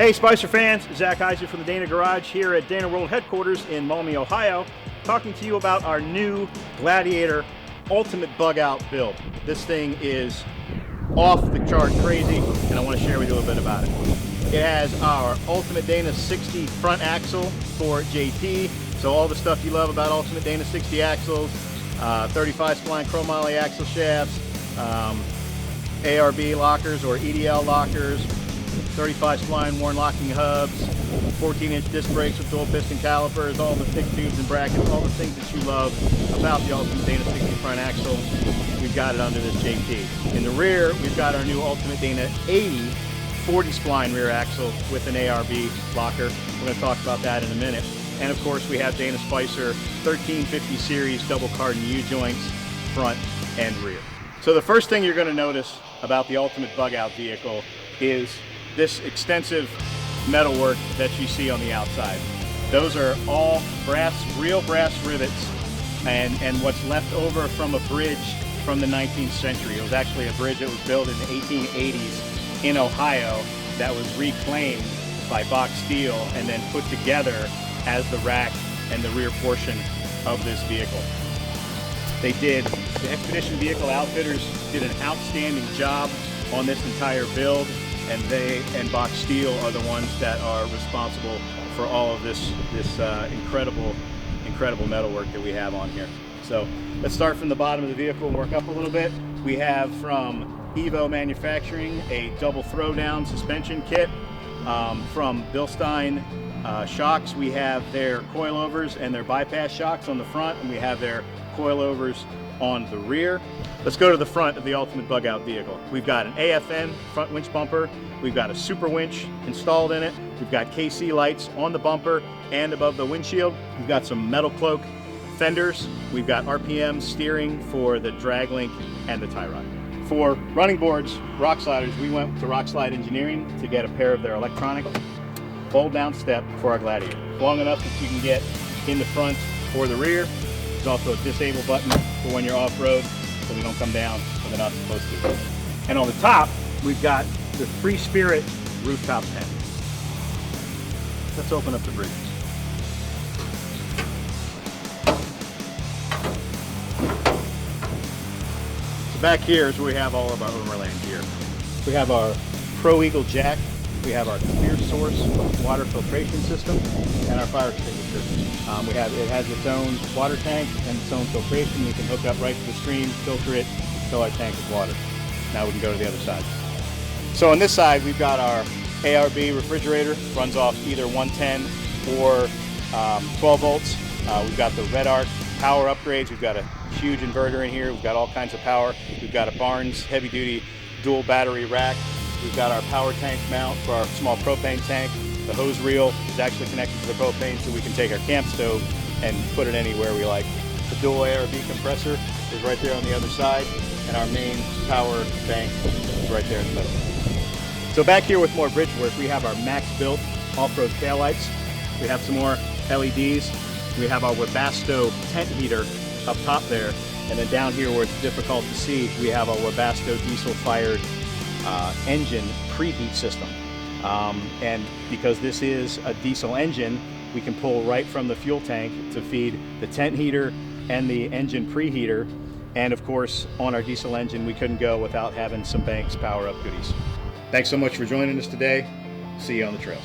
Hey Spicer fans, Zach Eisen from the Dana Garage here at Dana World headquarters in Maumee, Ohio, talking to you about our new Gladiator ultimate bug out build. This thing is off the chart crazy, and I want to share with you a little bit about it. It has our Ultimate Dana 60 front axle for JP, so all the stuff you love about Ultimate Dana 60 axles, 35 spline chromoly axle shafts, ARB lockers or EDL lockers, 35 spline worn locking hubs, 14-inch disc brakes with dual piston calipers, all the thick tubes and brackets, all the things that you love about the Ultimate Dana 60 front axle, we've got it under this JP. In the rear, we've got our new Ultimate Dana 80 40 spline rear axle with an ARB locker. We're going to talk about that in a minute. And of course, we have Dana Spicer 1350 series double cardan U-joints, front and rear. So the first thing you're going to notice about the ultimate bug out vehicle is this extensive metalwork that you see on the outside. Those are all brass, real brass rivets, and what's left over from a bridge from the 19th century. It was actually a bridge that was built in the 1880s in Ohio that was reclaimed by Bach Steel and then put together as the rack and the rear portion of this vehicle. The Expedition Vehicle Outfitters did an outstanding job on this entire build, and they and Bach Steel are the ones that are responsible for all of this incredible metalwork that we have on here. So let's start from the bottom of the vehicle and work up a little bit. We have from Evo Manufacturing a double throwdown suspension kit. From Bilstein shocks, we have their coilovers and their bypass shocks on the front, and we have their coilovers on the rear. Let's go to the front of the ultimate bug out vehicle. We've got an AFN front winch bumper. We've got a super winch installed in it. We've got KC lights on the bumper and above the windshield. We've got some metal cloak fenders. We've got RPM steering for the drag link and the tie rod. For running boards, rock sliders, we went to Rock Slide Engineering to get a pair of their electronic fold down step for our Gladiator. Long enough that you can get in the front or the rear. There's also a disable button for when you're off-road so they don't come down when they're not supposed to. And on the top, we've got the Free Spirit rooftop tent. Let's open up the bridges. So back here is where we have all of our overland gear. We have our Pro Eagle jack, we have our Clear Source water filtration system, and our fire extinguisher. It has its own water tank and its own filtration. We can hook up right to the stream, filter it, fill our tank with water. Now we can go to the other side. So on this side, we've got our ARB refrigerator, runs off either 110 or 12 volts. We've got the Red Arc power upgrades. We've got a huge inverter in here. We've got all kinds of power. We've got a Barnes heavy duty dual battery rack. We've got our power tank mount for our small propane tank. The hose reel is actually connected to the propane, so we can take our camp stove and put it anywhere we like. The dual ARB compressor is right there on the other side, and our main power bank is right there in the middle. So back here with more bridge work, we have our Max Built off-road taillights. We have some more LEDs. We have our Webasto tent heater up top there, and then down here where it's difficult to see, we have our Webasto diesel-fired engine preheat system. And because this is a diesel engine, we can pull right from the fuel tank to feed the tent heater and the engine preheater. And of course, on our diesel engine, we couldn't go without having some Banks power up goodies. Thanks so much for joining us today. See you on the trails.